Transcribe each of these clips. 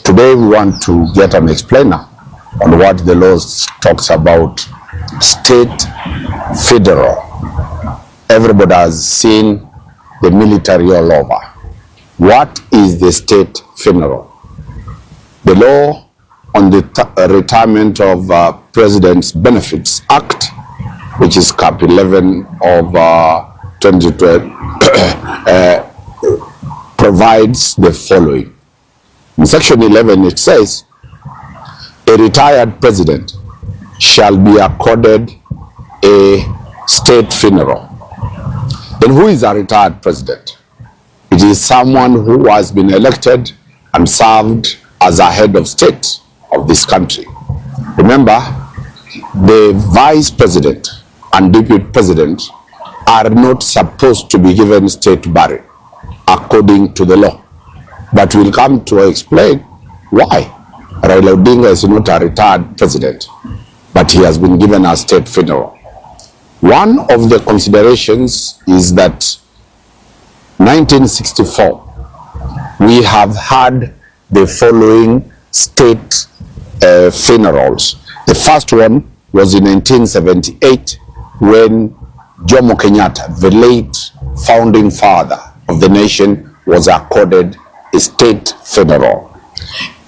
Today we want to get an explainer on what the law talks about state federal. Everybody has seen the military all over. What is the state federal? The law on the Retirement of President's Benefits Act, which is Cap 11 of 2012, provides the following. In Section 11, it says, a retired president shall be accorded a state funeral. Then who is a retired president? It is someone who has been elected and served as a head of state of this country. Remember, the vice president and deputy president are not supposed to be given state burial according to the law. But we'll come to explain why Raila Odinga is not a retired president, but he has been given a state funeral. One of the considerations is that 1964, we have had the following state funerals. The first one was in 1978 when Jomo Kenyatta, the late founding father of the nation, was accorded a state funeral.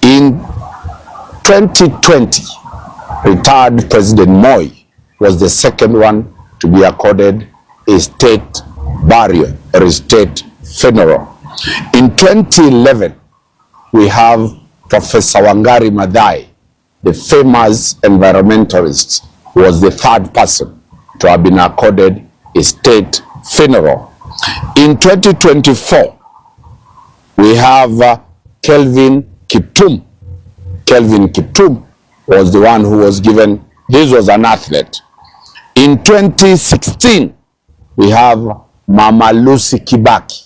In 2020, retired President Moi was the second one to be accorded a state burial or a state funeral. In 2011, we have Professor Wangari Maathai, the famous environmentalist, was the third person to have been accorded a state funeral. In 2024, we have Kelvin Kiptum. Kelvin Kiptum was the one who was given, this was an athlete. In 2016, we have Mama Lucy Kibaki,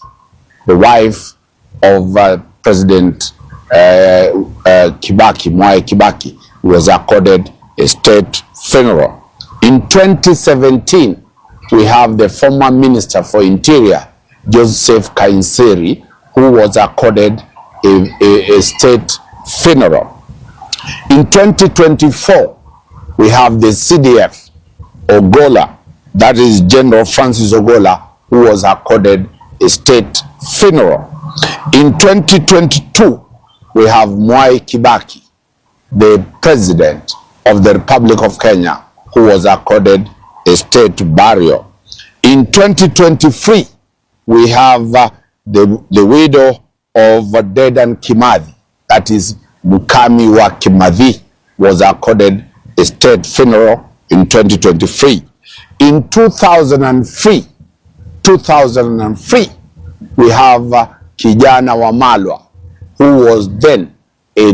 the wife of President Kibaki, Mwai Kibaki, who was accorded a state funeral. In 2017, we have the former Minister for Interior, Joseph Kainseri, who was accorded a state funeral. In 2024, we have the CDF, Ogola, that is General Francis Ogola, who was accorded a state funeral. In 2022, we have Mwai Kibaki, the President of the Republic of Kenya, who was accorded a state burial. In 2023, we have the widow of Dedan Kimathi, that is Mukami wa Kimathi, was accorded a state funeral in 2023. In 2003, we have Kijana Wamalwa, who was then a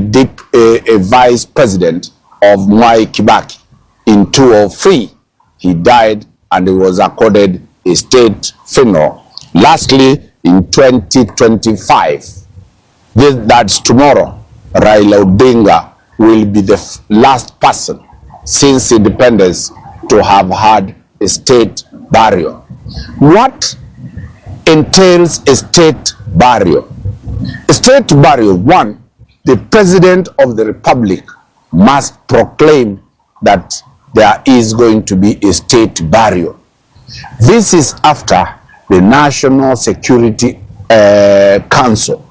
vice president of Mwai Kibaki. In 2003, he died and he was accorded a state funeral. Lastly, in 2025, that's tomorrow, Raila Odinga will be the last person since independence to have had a state burial. What entails a state burial? A state burial, one, the President of the Republic must proclaim that there is going to be a state burial. This is after the National Security Council.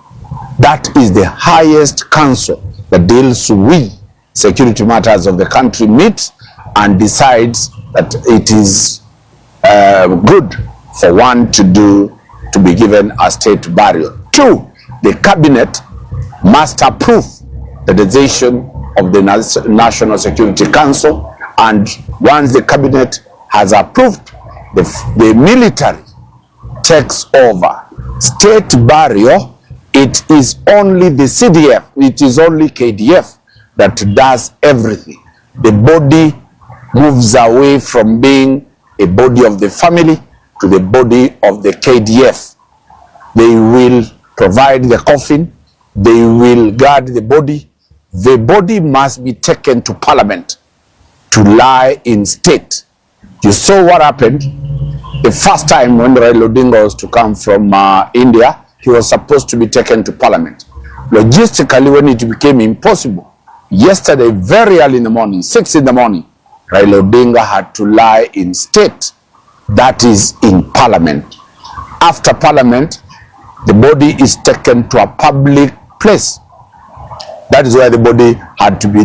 That is the highest council that deals with security matters of the country, meets and decides that it is good for one to be given a state burial. Two, the cabinet must approve the decision of the National Security Council, and once the cabinet has approved, the military takes over. State burial, it is only the CDF, it is only KDF that does everything. The body moves away from being a body of the family to the body of the KDF. They will provide the coffin, they will guard the body. The body must be taken to Parliament to lie in state. You saw what happened the first time when Raila Odinga was to come from India. He was supposed to be taken to Parliament. logistically, when it became impossible, yesterday, very early in the morning, 6 in the morning, Raila Odinga had to lie in state, that is in Parliament. After Parliament, the body is taken to a public place. That is where the body had to be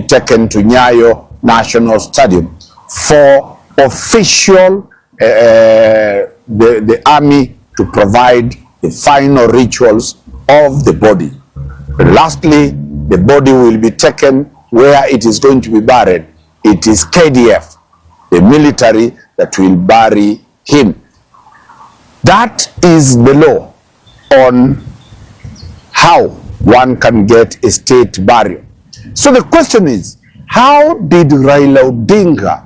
taken to Nyayo National Stadium for official, the army to provide the final rituals of the body. But lastly, the body will be taken where it is going to be buried. It is KDF, the military, that will bury him. That is the law on how one can get a state burial. So the question is, how did Raila Odinga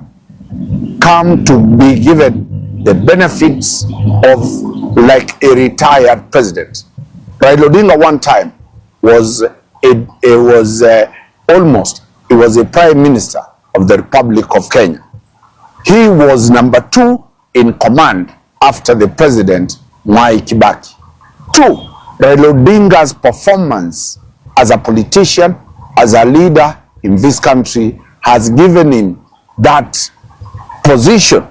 come to be given the benefits of like a retired president? Raila Odinga one time was a prime minister of the Republic of Kenya. He was number 2 in command after the president, Mwai Kibaki. 2, Raila Odinga's performance as a politician, as a leader in this country, has given him that position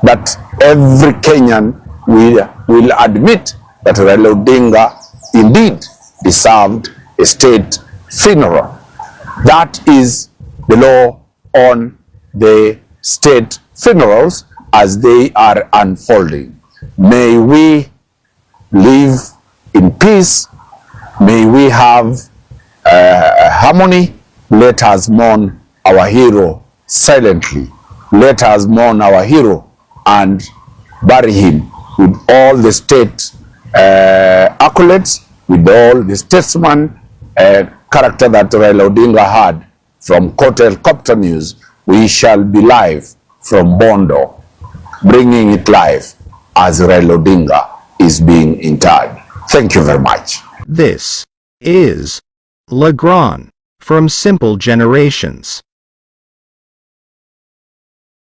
that every Kenyan will admit that Raila Odinga indeed deserved a state funeral. That is the law on the state funerals as they are unfolding. May we live in peace. May we have harmony. Let us mourn our hero silently. Let us mourn our hero and bury him with all the state accolades, with all the statesman character that Raila Odinga had. From Court Helicopter News, we shall be live from Bondo, bringing it live as Raila Odinga is being interred. Thank you very much. This is Legrand from Simple Generations.